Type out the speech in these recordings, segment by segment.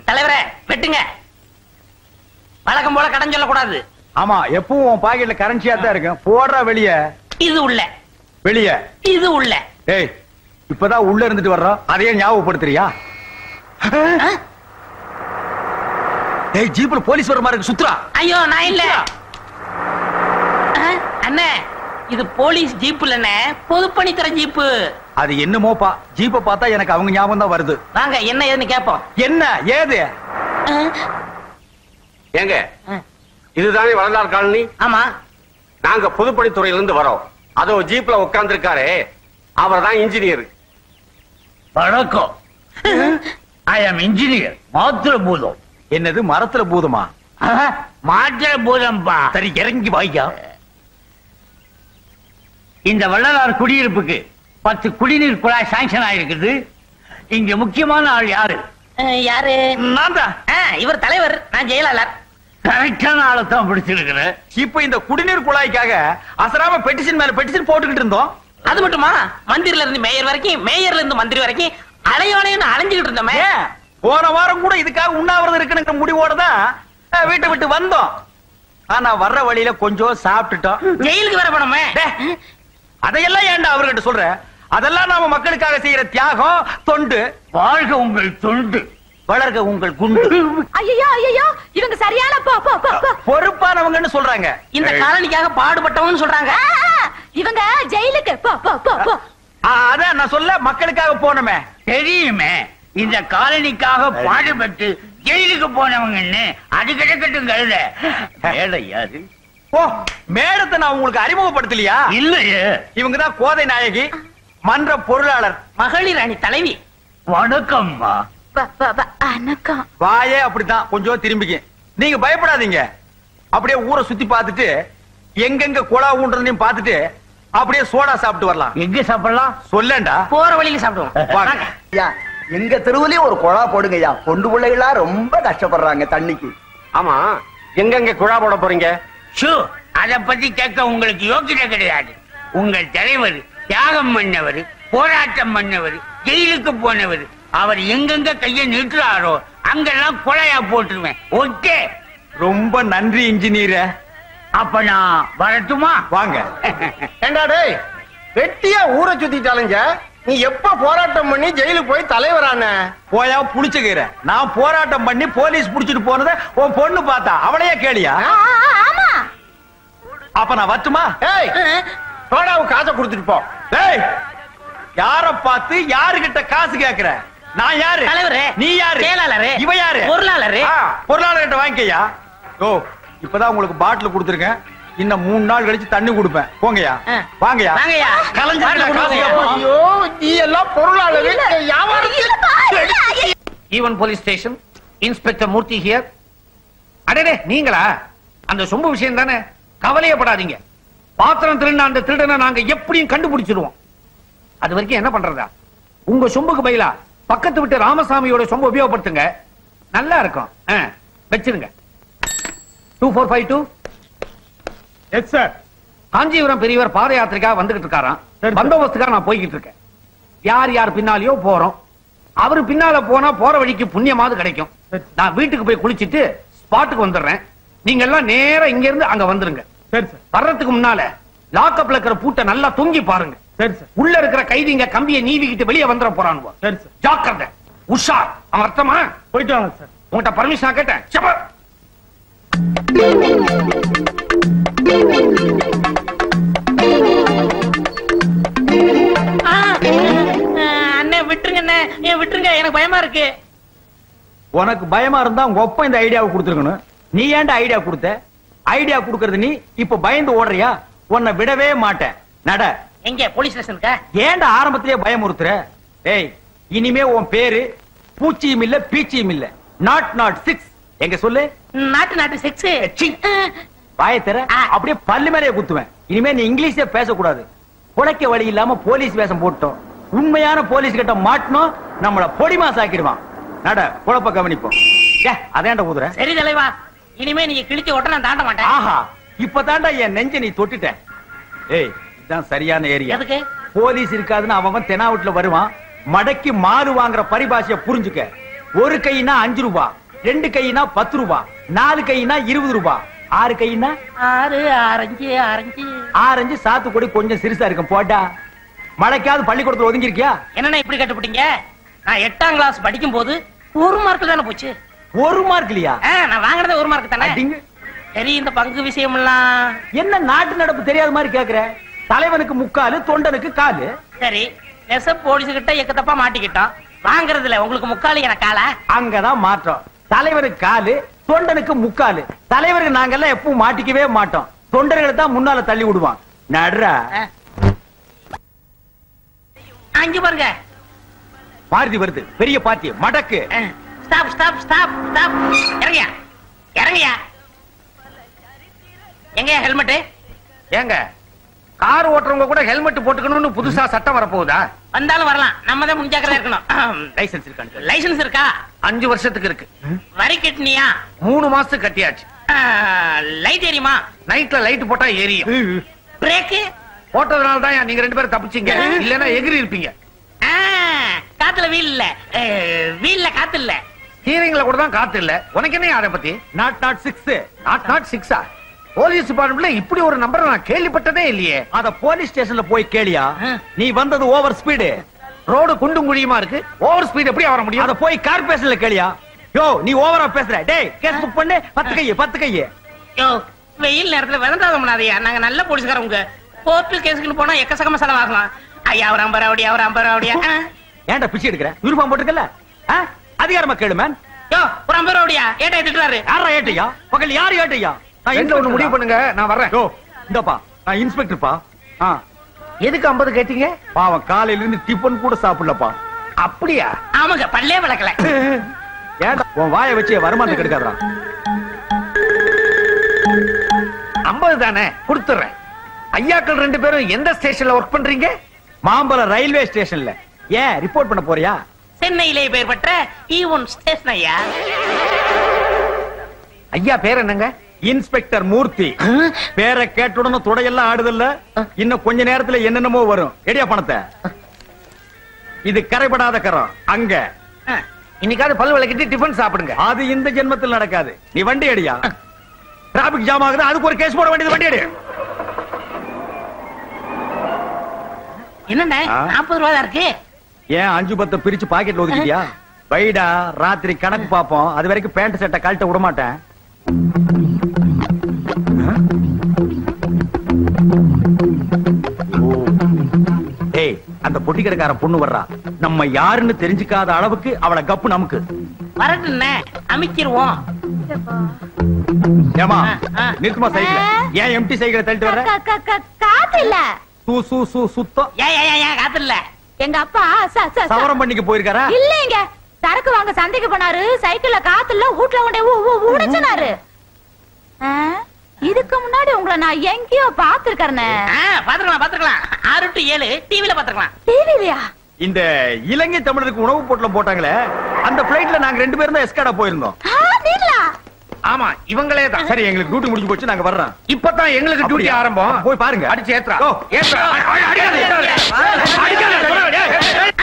தலைவரே வெட்டுங்க. வழக்கம் போல கடன் சொல்லக்கூடாது. ஆமா, எப்பவும் உன் பாக்கெட்ல கரன்சியா தான் இருக்கும். போடுறா வெளிய. இது உள்ள. வெளிய. இது உள்ள. ஏய், இப்பதான் உள்ள இருந்துட்டு வர்றோம், அதையே ஞாபகப்படுத்துறியா? ஏய், ஜீப்ல போலீஸ் வர மாதிரி இருக்கு, சுத்துறா. ஐயோ, நான் இல்ல அண்ணே, இது போலீஸ் ஜீப் இல்லண்ணே, பொதுப்பணித்துறை ஜீப்பு. அது என்னமோப்பா, ஜீப்ப பார்த்தா எனக்கு அவங்க ஞாபகம் தான் வருது. வாங்க, என்ன ஏதுன்னு கேப்போம். என்ன ஏது? ஏங்க, இதுதானே வரலாறு காலனி? ஆமா. நாங்க பொதுப்பணித்துறையில இருந்து வரோம். அதோ ஜீப்ல உட்கார்ந்து இருக்காரு, அவர் தான் இன்ஜினியர். வணக்கம். ஐ அம் இன்ஜினியர். மாத்திர பூதம். என்னது மரத்துல பூதமா? மாத்திர பூதம்பா. சரி, இறங்கி வாய்யா. இந்த வள்ளலார் குடியிருப்புக்கு 10 குடிநீர் குழாய் சாங்ஷன் ஆயிருக்குது. இங்க முக்கியமான ஆள் யாரு? யாரு? நான் தான். இவர் தலைவர், நான் ஜெயலலிதா. கரெக்டான ஆளை தான் பிடிச்சிருக்கிறேன். இப்ப இந்த குடிநீர் குழாய்க்காக அசராம பெட்டிஷன் மேல பெட்டிஷன் போட்டுக்கிட்டு இருந்தோம். அது மட்டுமா, மந்திரில இருந்து மேயர் வரைக்கும், மேயர்ல இருந்து மந்திரி வரைக்கும் அலையோலையும் அலைஞ்சுக்கிட்டு இருந்தோமே. போன வாரம் கூட இதுக்காக உண்ணாவிரதம் இருக்குன்னு முடிவோட தான் வீட்டை விட்டு வந்தோம். ஆனா வர்ற வழியில கொஞ்சம் சாப்பிட்டுட்டோம். ஜெயிலுக்கு வர போனோமே. அதையெல்லாம் ஏன்டா அவர்கிட்ட சொல்ற? அதெல்லாம் நாம மக்களுக்காக செய்யற தியாகம், தொண்டு. வாழ்க உங்கள் தொண்டு, வளர்க உங்கள் குண்டு. ஐயோ ஐயோ, இவங்க சரியான பொறுப்பானவங்கன்னு சொல்றாங்க. இந்த காலனிக்காக பாடுபட்டவங்க சொல்றாங்க. இவங்க ஜெயிலுக்கு அதான் நான் சொல்ல, மக்களுக்காக போனோமே. தெரியுமே, இந்த காலனிக்காக பாடுபட்டு ஜெயிலுக்கு போனவங்கன்னு. அது கிடைக்கட்டும் கழுத. மேடை யாரு? ஓ, மேடத்தை நான் உங்களுக்கு அறிமுகப்படுத்தலையா? இல்லையே. இவங்கதான் கோதை நாயகி, மன்ற பொருளாளர், மகளிர் அணி தலைவி. வணக்கம்மா. வணக்கம். வாயே அப்படித்தான், கொஞ்சம் திரும்பிக்க. நீங்க பயப்படாதீங்க. அப்படியே ஊரை சுத்தி பார்த்துட்டு எங்கெங்க குழா ஊன்றதையும் பார்த்துட்டு அப்படியே சோடா சாப்பிட்டு வரலாம். எங்க சாப்பிடலாம் சொல்லண்டா. போற வழியில சாப்பிடுவோம். எங்க தெருவுலயும் ஒரு குழா போடுங்கய்யா. பொண்டு பிள்ளைகளா ரொம்ப கஷ்டப்படுறாங்க தண்ணிக்கு. ஆமா, எங்கெங்க குழா போட போறீங்க? அத பத்தி கேட்க உங்களுக்கு யோகிதை கிடையாது. உங்கள் தலைவர் தியாகம் பண்ணவர், போராட்டம் பண்ணவர், ஜெயிலுக்கு போனவர். அவர் எங்கெங்க கையை நிறுத்துறாரோ அங்கெல்லாம் கொலையா போட்டுருவேன். ஓகே, ரொம்ப நன்றி இன்ஜினியர். அப்ப நான் வரட்டுமா? வாங்க. ஏண்டா டேய், வெட்டியா ஊரை சுத்திட்டாலுங்க. நீ எப்ப போராட்டம் பண்ணி ஜெயிலுக்கு போய் தலைவரான? போயா புடிச்சுக்கிற. நான் போராட்டம் பண்ணி போலீஸ் புடிச்சிட்டு போனதை உன் பொண்ணு பார்த்தா, அவளையே கேளியா? அப்ப நான் வரட்டுமா? ஏய், சோடாவுக்கு காசை கொடுத்துட்டு போ. ஏய், யார பார்த்து யாருகிட்ட காசு கேக்குற? நான் யாரு? தலைவரே. நீ யாரு? செயலாளரே. இவ யாரு? பொருளாளரே. பொருளாளர்கிட்ட வாங்கிக்கையா. ஓ, இப்பதான் உங்களுக்கு பாட்டில் கொடுத்துருக்கேன். இன்னும் 3 நாள் கழிச்சு தண்ணி கொடுப்பேன். போங்கயா. வாங்கயா. வாங்கயா. ஐயோ, நீ எல்லாம் பொருளாளர். Even police station, inspector Murthy here. அடடே, நீங்களா? அந்த சொம்பு விஷயம் தானே, கவலையப்படாதீங்க. பாத்திரம் திருடின அந்த திருடனை நாங்க எப்படியும் கண்டுபிடிச்சிருவோம். அது வரைக்கும் என்ன பண்றதா? உங்க சொம்புக்கு பதிலா பக்கத்து விட்டு ராமசாமியோட சொம்பு உபயோகப்படுத்துங்க, நல்லா இருக்கும். வச்சிருங்க. 2452. Yes sir. காஞ்சிபுரம் பெரியவர் பாத யாத்திரைக்காக வந்துகிட்டு இருக்காராம். பந்தோபஸ்துக்காக நான் போய்கிட்டு இருக்கேன். யார் யார் பின்னாலேயோ போறோம். அவரு பின்னால போனா போற வழிக்கு புண்ணியமாவது கிடைக்கும். நான் வீட்டுக்கு போய் குளிச்சிட்டு ஸ்பாட்டுக்கு வந்துடுறேன். நீங்க எல்லாம் நேரா இங்க இருந்து அங்க வந்துருங்க. சரி சார். வர்றதுக்கு முன்னால லாக்அப்ல இருக்கிற பூட்டை நல்லா தொங்கி பாருங்க. சரி சார். உள்ள இருக்கிற கைதிங்க கம்பியை நீவிக்கிட்டு வெளியே வந்துட போறானுவா. சரி சார். ஜாக்கிரதை, உஷார். அவன் அர்த்தமா? போயிட்டு வாங்க சார். உங்கள்கிட்ட பர்மிஷன் கேட்டேன். சபா. அண்ணே விட்டுருங்க, அண்ணே விட்டுருங்க, எனக்கு பயமா இருக்கு. உனக்கு பயமா இருந்தா உங்க ஒப்ப இந்த ஐடியாவை கொடுத்துருக்கணும். நீ ஏன்டா ஐடியா கொடுத்த? ஐடியா கொடுக்கறது நீ. இப்ப பயந்து ஓடுறியா? உன்னை விடவே மாட்டேன். நட. எங்க போலீஸ் ஸ்டேஷனுக்கா? ஏன்டா ஆரம்பத்திலேயே பயமுறுத்துற? ஏய், இனிமே உன் பேரு பூச்சியும் இல்ல பீச்சியும் இல்ல. நாட் 6. எங்க சொல்லு. நாட்டு 6. பாயத்தர அப்படியே பல்லு மேலேயே குத்துவேன். இனிமே நீ இங்கிலீஷே பேசக்கூடாது. புழைக்க வழி இல்லாம போலீஸ் வேஷம் போட்டோம். உண்மையான போலீஸ் கிட்ட மாட்டணும், நம்மள பொடிமாஸ் ஆக்கிடுவான். நட, குழப்ப கவனிப்போம். அதேண்ட ஊதுற. சரி தலைவா, இனிமே நீங்க கிழிச்சு ஓட்ட நான் தாண்ட மாட்டேன். ஆஹா, இப்பதான்டா என் நெஞ்ச நீ தொட்டுட்ட. ஏய், இதான் சரியான ஏரியா. எதுக்கு? போலீஸ் இருக்காதுன்னு அவன் தெனாவட்டுல வருவான். மடக்கி மாறு வாங்குற பரிபாஷைய புரிஞ்சுக்க. ஒரு கைனா 5 ரூபாய், 2 கைனா 10 ரூபாய், 4 கைனா 20 ரூபாய், 6 கைனா 6 ஆரஞ்சு ஆரஞ்சு ஆரஞ்சு சாத்துக்குடி கொஞ்சம் சிறுசா இருக்கும் போட்டா. மழைக்காவது பள்ளிக்கூடத்துல ஒதுங்கி இருக்கியா? என்னண்ணா இப்படி கட்டுப்பிட்டீங்க? நான் 8ஆம் கிளாஸ் படிக்கும் போது 1 மார்க் தானே போச்சு. 1 மார்க் இல்லையா? நான் வாங்குறதே 1 மார்க் தானே. அடிங்க. சரி, இந்த பங்கு விஷயம் எல்லாம் என்ன நாட்டு நடப்பு தெரியாத மாதிரி கேக்குற? தலைவனுக்கு 3/4, தொண்டனுக்கு 1/4. சரி, நெசப் போலீஸ் கிட்ட எக்கத்தப்பா மாட்டிக்கிட்டோம். வாங்குறதுல உங்களுக்கு 3/4 எனக்கு 1/4. அங்கதான் மாற்றம். தலைவனுக்கு 1/4, தொண்டனுக்கு 3/4. தலைவருக்கு நாங்கெல்லாம் எப்பவும் மாட்டிக்கவே மாட்டோம். தொண்டர்களை தான் முன்னால தள்ளி விடுவான். நடுறா அங்க பாருங்க, மாருதி வருது. பெரிய பார்ட்டி மடக்கு. Stop stop stop stop. இறங்கியா இறங்கியா. எங்க ஹெல்மெட்? ஏங்க, கார் ஓட்டுறவங்க கூட ஹெல்மெட் போட்டுக்கணும்னு புதுசா சட்டம் வரப்போகுதா? வந்தாலும் வரலாம், நம்ம தான் முன்ஜாக்கிரதையா இருக்கணும். லைசன்ஸ் இருக்கான்னு? லைசன்ஸ் இருக்கா? 5 வருஷத்துக்கு இருக்கு. வரி கட்டினியா? 3 மாசத்துக்கு கட்டியாச்சு. லைட் எரியுமா? நைட்ல லைட் போட்டா எரியும். பிரேக் போட்டதுனால தான் நீங்க 2 பேரும் தப்பிச்சீங்க. இல்லன்னா எகிரி இருப்பீங்க. காத்துல வீல் இல்ல, வீல்ல காத்து இல்ல. ஹீரிங்ல கூட தான் காத்து இல்ல. உனக்கு என்ன அதை பத்தி? நாட் 6. நாட் 6. போலீஸ் டிபார்ட்மெண்ட்ல இப்படி ஒரு நம்பர் நான் கேள்விப்பட்டதே இல்லையே. அத போலீஸ் ஸ்டேஷன்ல போய் கேளியா. நீ வந்தது ஓவர் ஸ்பீடு. ரோடு குண்டும் குழியுமா இருக்கு. ஓவர் ஸ்பீட் எப்படி வர முடியும்? அத போய் கார்பரேஷன்ல கேளியா. யோ, நீ ஓவரா பேசுற. டேய், கேஸ் புக் பண்ணு. 10 கையே. யோ, வெயில் நேரத்துல விதண்டாத பண்ணாதயா. நாங்க நல்ல போலீஸ்காரங்க. கோர்ட்டு கேஸுக்கு போனா எக்கச்சக்கமா செலவாகலாம். ஐயா ஒரு 50 ரூபாய், அவர் 50 ரூபாய். ஏன்டா பிச்சை எடுக்கிற? யூனிஃபார்ம் போட்டுக்கல. அதிகாரமா கேளு மேன். யோ, ஒரு 50 ரூபாய் ஏட்டா திட்டுறாரு. யாரா ஏட்டையா? பகல் யாரு ஏட்டையா? நான் ரெண்டுல ஒண்ணு முடிவு பண்ணுங்க, நான் வர்றேன். யோ, இந்தப்பா, நான் இன்ஸ்பெக்டர்ப்பா. எதுக்கு 50 கேட்டீங்க? பாவம் காலையில இருந்து டிபன் கூட சாப்பிடலப்பா. அப்படியா? ஆமாங்க, பல்லே விளக்கல. ஏன்டா உன் வாயை வச்சு வருமானத்தை கெடுக்காதடா. 50 தானே, கொடுத்துறேன். ஐயாக்கள் 2 பேரும் எந்த ஸ்டேஷன்ல ஒர்க் பண்றீங்க? மாம்பலம் ரயில்வே ஸ்டேஷன்ல. ஏன் ரிப்போர்ட் பண்ண போறியா? சென்னையிலே பெயர் பெற்ற ஈவன் ஸ்டேஷன் ஐயா. ஐயா பேர் என்னங்க? இன்ஸ்பெக்டர் மூர்த்தி. பேரை கேட்டுடனே துடையெல்லாம் ஆடுதல்ல. இன்னும் கொஞ்ச நேரத்துல என்னென்னமோ வரும். எடியா பணத்தை. இது கரைபடாத கரம். அங்க இன்னைக்காவது பல் விளக்கிட்டு டிபன் சாப்பிடுங்க. அது இந்த ஜென்மத்தில் நடக்காது. நீ வண்டி அடியா. டிராபிக் ஜாம் ஆகுது, அதுக்கு ஒரு கேஸ் போட வேண்டியது. வண்டி அடி. என்னண்ணே 40 ரூபாய் தான் இருக்கு. ஏன் 5-10 பிரிச்சு பாக்கெட்ல ஒதுக்கிட்டியா? வைடா, ராத்திரி கணக்கு பாப்போம். அது வரைக்கும் பேண்ட் சட்டை கழட்ட விட மாட்டேன். ஏய், அந்த பொட்டி கடைக்காரன் பொண்ணு வர்றா. நம்ம யாருன்னு தெரிஞ்சுக்காத அளவுக்கு அவளை கப்பு நமக்கு. வரட்டுண்ணே, அமைக்கிருவோம். ஏமா நிறுத்துமா சைக்கிள். ஏன் எம்டி சைக்கிளை தள்ளிட்டு வர்ற? காத்து இல்ல. சுத்தம். ஏன் காத்து இல்ல. எங்க அப்பா சவரம் பண்ணிக்க போயிருக்காரா? இல்லங்க, சரக்கு வாங்க சந்தைக்கு போனாரு. சைக்கிள்ல காத்து இல்ல, வீட்ல கொண்டே உடைச்சனாரு. இதுக்கு முன்னாடி உங்களை நான் எங்கேயோ பாத்துருக்கேன். பாத்துக்கலாம் 6 to 7 டிவில பாத்துக்கலாம். டிவிலயா? இந்த இலங்கை தமிழருக்கு உணவு பொட்டலம் போட்டாங்களே, அந்த பிளைட்ல நாங்க 2 பேரும் தான் எஸ்காடா போயிருந்தோம். ஆமா, இவங்களே தான். சரி, எங்களுக்கு டியூட்டி முடிஞ்சு போச்சு, நாங்க வர்றோம். இப்பதான் எங்களுக்கு டியூட்டி ஆரம்பம். போய் பாருங்க. அடிச்சு ஏத்ரா. ஏத்ரா.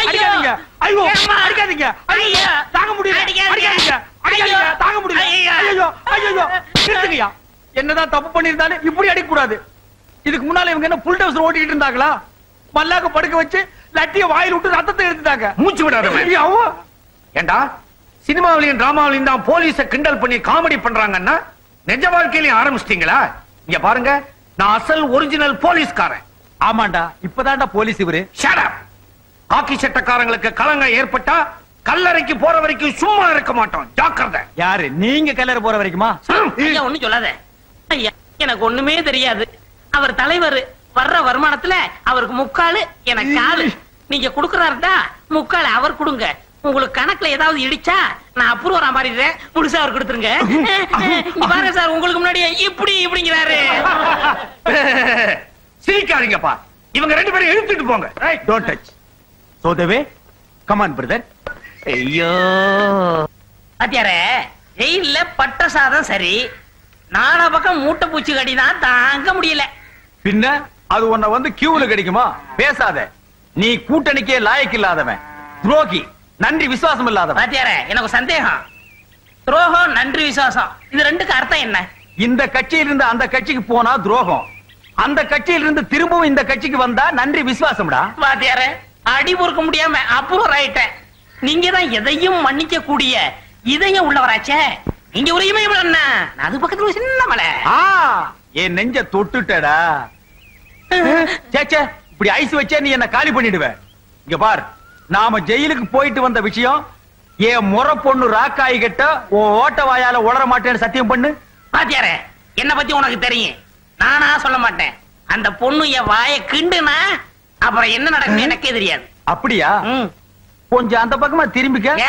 அடிக்காதீங்க. ஐயோ, அடிக்காதீங்க. ஐயோ, தாங்க முடியல. அடிக்காதீங்க. அடிக்காதீங்க, தாங்க முடியல. ஐயோ, ஐயோ, நிறுத்துங்கயா. என்னதான் தப்பு பண்ணிருந்தாலும் இப்படி அடிக்க கூடாது. இதுக்கு முன்னால இவங்க என்ன புல் டவுஸ் ஓட்டிட்டு இருந்தாங்களா? மல்லாக்க படுக்க வச்சு லட்டிய வாயில விட்டு ரத்தத்தை எடுத்துட்டாங்க. மூச்சு விடாதவன். ஏண்டா, சினிமாவிலையும் டிராமாவிலையும் தான் போலீஸ கிண்டல் பண்ணி காமெடி பண்றாங்கன்னா நிஜ வாழ்க்கையிலையும் ஆரம்பிச்சிட்டீங்களா? இங்க பாருங்க, நான் அசல் ஒரிஜினல் போலீஸ்காரன். ஆமாண்டா, இப்பதான்டா போலீஸ் இவரு. Shut up. காக்கி சட்டக்காரங்களுக்கு கலங்க ஏற்பட்டா கல்லறைக்கு போற வரைக்கும் சும்மா இருக்க மாட்டோம். ஜாக்கிரதை. யாரு நீங்க? கல்லறை போற வரைக்குமா? ஐயா ஒண்ணும் சொல்லாத. ஐயா, எனக்கு ஒண்ணுமே தெரியாது. அவர் தலைவர். வர்ற வருமானத்துல அவருக்கு 3/4, எனக்கு 4. நீங்க குடுக்கறாருடா, 3/4 அவர் கொடுங்க. உங்களுக்கு கணக்குல ஏதாவது இடிச்சா நான் அப்ரூவரா மாறிடுறேன். முழுசா அவர் கொடுத்துருங்க. பாருங்க சார், உங்களுக்கு முன்னாடி இப்படிங்கிறாரு. சிரிக்காதீங்கப்பா. இவங்க 2 பேரும் இழுத்துட்டு போங்க. Don't touch. So the way. Come on, brother. ஐயோ, பாத்தியாரே, ஜெயில்ல பட்ட சாதம் சரி, நாலா பக்கம் மூட்டை பூச்சி கடிதான் தாங்க முடியல. பின்ன அது உன்னை வந்து கியூல கிடைக்குமா? பேசாத. நீ கூட்டணிக்கே லாயக்கு இல்லாதவன், துரோகி, நன்றி விசுவாசம் இல்லாதவன். பாத்தியாரே, எனக்கு சந்தேகம். துரோகம், நன்றி விசுவாசம், இது ரெண்டுக்கு அர்த்தம் என்ன? இந்த கட்சியிலிருந்து அந்த கட்சிக்கு போனா துரோகம், அந்த கட்சியிலிருந்து திரும்பவும் இந்த கட்சிக்கு வந்தா நன்றி விசுவாசம்டா. பாத்தியாரே, அடி பொறுக்க முடியாம அப்புறம் ஆயிட்டேன். நீங்க தான் எதையும் மன்னிக்க கூடிய இதயம் உள்ளவராச்சே. நீங்க ஒரு இமயம் என்ன, அது பக்கத்துல ஒரு சின்ன மலை. என் நெஞ்ச தொட்டுட்டடா. சேச்சே, இப்படி ஐஸ் வச்சே நீ என்ன காலி பண்ணிடுவ. இங்க பார், நாம ஜெயிலுக்கு போயிட்டு வந்த விஷயம் என் முறை பொண்ணு ராக்காயி கிட்ட உன் ஓட்ட வாயால உளர மாட்டேன்னு சத்தியம் பண்ணு. பாத்தியாரே, என்ன பத்தி உனக்கு தெரியும், நானா சொல்ல மாட்டேன். அந்த பொண்ணு என் வாய கிண்டுனா அப்புறம் என்ன நடக்கும் எனக்கே தெரியாது. அப்படியா? கொஞ்சம் அந்த பக்கமா திரும்பிக்க.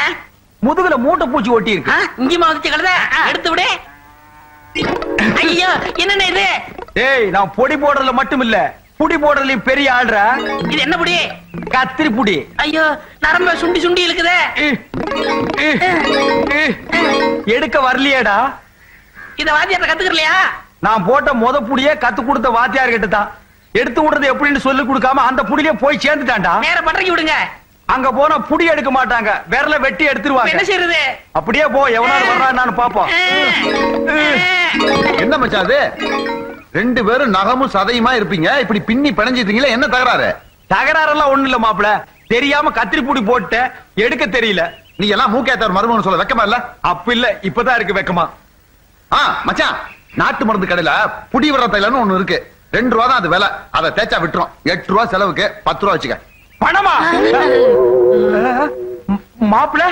முதுகுல மூட்டை பூச்சி ஒட்டி இருக்கு. இங்கேயுமா வச்சு கழுத எடுத்து விடு. ஐயோ, என்ன இது? ஏய், நான் பொடி போடுறதுல மட்டும் இல்ல, புடி போடுறதுலயும் பெரிய ஆள்றா. இது என்ன புடி? கத்திரி புடி. ஐயோ, நரம்ப சுண்டி சுண்டி இருக்குதே. எடுக்க வரலையேடா. இத வாத்தியார்ட்ட கத்துக்கலையா? நான் போட்ட முத புடியே கத்து கொடுத்த வாத்தியார் கிட்ட தான். எடுத்து விடுறது எப்படின்னு சொல்லி கொடுக்காம அந்த புடியிலே போய் சேர்ந்துட்டான்டா. நேர பட்டறைக்கு விடுங்க. அங்க போனா புடி எடுக்க மாட்டாங்க, விரல வெட்டி எடுத்துருவாங்க. என்ன செய்யறது? அப்படியே போ, எவனால வர்றான்னு பாப்போம். என்ன மச்சான் அது? ரெண்டு பேரும் நகமும் சதையுமா இருப்பீங்க, இப்படி பின்னி பிணைஞ்சிட்டீங்களே, என்ன தகராறு? தகராறெல்லாம் ஒண்ணு இல்ல மாப்பிள, தெரியாம கத்திரி புடி போட்டு எடுக்க தெரியல. நீ எல்லாம் மூக்கேத்தவர் மருமகன் சொல்ல வெக்கமா இல்ல? அப்ப இல்ல, இப்பதான் இருக்கு வெக்கமா. மச்சான், நாட்டு மருந்து கடையில புடி விடுற தைலன்னு ஒண்ணு இருக்கு, 2 ரூபா தான் அது விலை. அதை தேய்ச்சா விட்டுரும். 8 ரூபா செலவுக்கு 10 ரூபா வச்சுக்க. பணமா? மாப்பிள,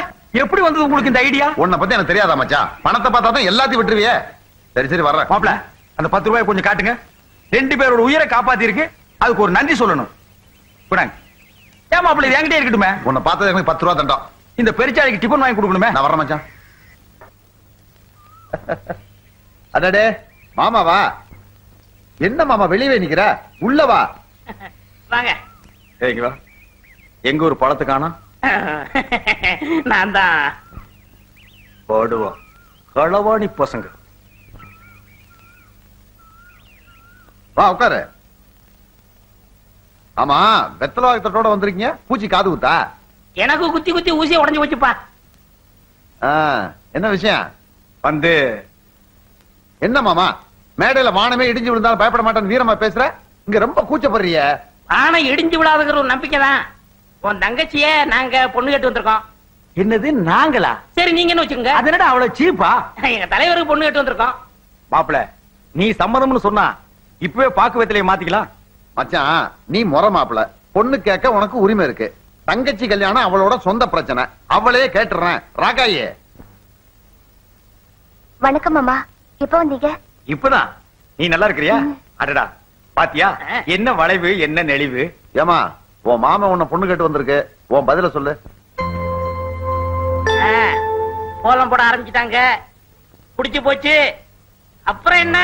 எப்படி வந்தது உங்களுக்கு இந்த ஐடியா? உன்னை பத்தி எனக்கு தெரியாதா மச்சான்? பணத்தை பார்த்தா தான் எல்லாத்தையும் விட்டுருவியே. சரி சரி வர்றேன். மாப்பிள, அந்த 10 ரூபாய் கொஞ்சம் காட்டுங்க. 2 பேரோட உயிரை காப்பாத்தி இருக்கு, அதுக்கு ஒரு நன்றி சொல்லணும். ஏன் மாப்பிள, இது என்கிட்டே இருக்கட்டுமே. உன்னை பார்த்தது எனக்கு 10 ரூபா தண்டம். இந்த பெருச்சாளிக்கு டிபன் வாங்கி கொடுக்கணுமே. நான் வர்றேன் மச்சான். அடடே மாமாவா? என்ன மாமா வெளியே நிக்கிற? உள்ள வா. வாங்க. ஏங்க வா. எங்க ஒரு பழத்தை காணோம். நான் தான் போடுவோம். களவாணி பசங்க. வா உட்காரு. ஆமா, வெத்தலை வாக்கத்தோட வந்திருக்கீங்க, பூச்சி காது குத்தா? எனக்கு குத்தி குத்தி ஊசியை உடைஞ்சு போச்சுப்பா. என்ன விஷயம்? வந்து என்ன மாமா, மேடையில வானமே இடிஞ்சு விழுந்தாலும் பயப்பட மாட்டேன்னு வீரமா பேசுற, இங்க ரொம்ப கூச்சப்படுறிய. ஆனா இடிஞ்சு விழாதுங்கிற ஒரு நம்பிக்கை தான். உன் தங்கச்சிய நாங்க பொண்ணு கேட்டு வந்திருக்கோம். என்னது நாங்களா? சரி, நீங்க என்ன வச்சுக்கோங்க. அது என்னடா அவ்வளவு சீப்பா? எங்க தலைவருக்கு பொண்ணு கேட்டு வந்திருக்கோம். மாப்பிள, நீ சம்மதம்னு சொன்னா இப்பவே பாக்கு வெத்தலையை மாத்திக்கலாம். மச்சான், நீ முறை மாப்பிள, பொண்ணு கேட்க உனக்கு உரிமை இருக்கு. தங்கச்சி கல்யாணம் அவளோட சொந்த பிரச்சனை, அவளையே கேட்டுறேன். ராகாயே. வணக்கம் மாமா, எப்ப வந்தீங்க? இப்பதான். நீ நல்லா இருக்கிறியா? அடடா, பாத்தியா என்ன வளைவு, என்ன நெளிவு. ஏமா, உன் மாமா உன்னை பொண்ணு கேட்டு வந்திருக்கு, உன் பதில சொல்லு. கோலம் போட ஆரம்பிச்சுட்டாங்க, புடிச்சு போச்சு. அப்புறம் என்ன?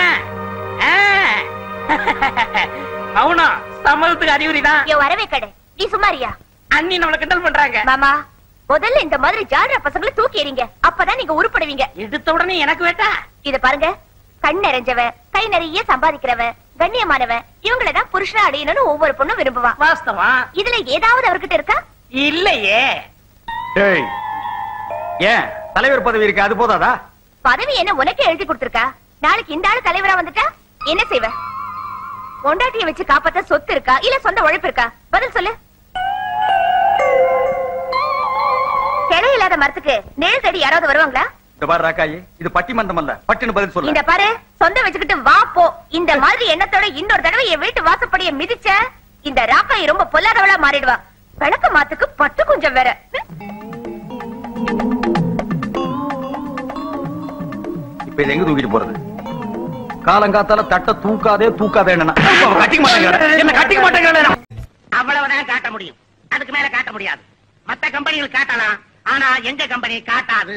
மௌனம் சம்மதத்துக்கு அறிகுறிதான். வரவே கடை, நீ சும்மாரியா? அண்ணி நம்மள கிண்டல் பண்றாங்க. மாமா, முதல்ல இந்த மாதிரி ஜாடுற பசங்களை தூக்கி எறிங்க, அப்பதான் நீங்க உருப்படுவீங்க. எடுத்த உடனே எனக்கு வேட்டா? இத பாருங்க, கண் நிறைஞ்சவன், கை நிறைய சம்பாதிக்கிறவன், கண்ணியமானவன், இவங்களதான் புருஷனா அடையணும்னு ஒவ்வொரு பொண்ணும் விரும்புவான். வாஸ்தவம். இதுல ஏதாவது அவர்கிட்ட இருக்கா? இல்லையே. ஏன் தலைவர் பதவி இருக்கு, அது போதாதா? பதவி என்ன உனக்கே எழுதி கொடுத்திருக்கா? நாளைக்கு இந்த ஆளு தலைவரா வந்துட்டா என்ன செய்வ? பொண்டாட்டியை வச்சு காப்பாத்த சொத்து இருக்கா, இல்ல சொந்த உழைப்பு இருக்கா? பதில் சொல்லு. கிளை இல்லாத மரத்துக்கு நேர் தேடி யாராவது வருவாங்களா? இந்த பாரு ராக்காயி, இது பட்டிமன்றம் அல்ல, பட்டினு பதில் சொல்லு. இந்த பாரு, சொந்த வச்சுக்கிட்டு வா போ. இந்த மாதிரி எண்ணத்தோட இன்னொரு தடவை என் வீட்டு வாசப்படிய மிதிச்ச இந்த ராக்காயி ரொம்ப பொல்லாதவளா மாறிடுவா. விளக்க மாத்துக்கு பட்டு கொஞ்சம் வேற. இப்ப இது எங்க தூக்கிட்டு போறது? காலங்காத்தால தட்ட தூக்காதே தூக்காதே. என்ன கட்டிக்க மாட்டேங்கிறேன், என்ன கட்டிக்க மாட்டேங்கிறேன். அவ்வளவுதான் காட்ட முடியும், அதுக்கு மேல காட்ட முடியாது. மத்த கம்பெனிகள் காட்டலாம், ஆனா எங்க கம்பெனி காட்டாது.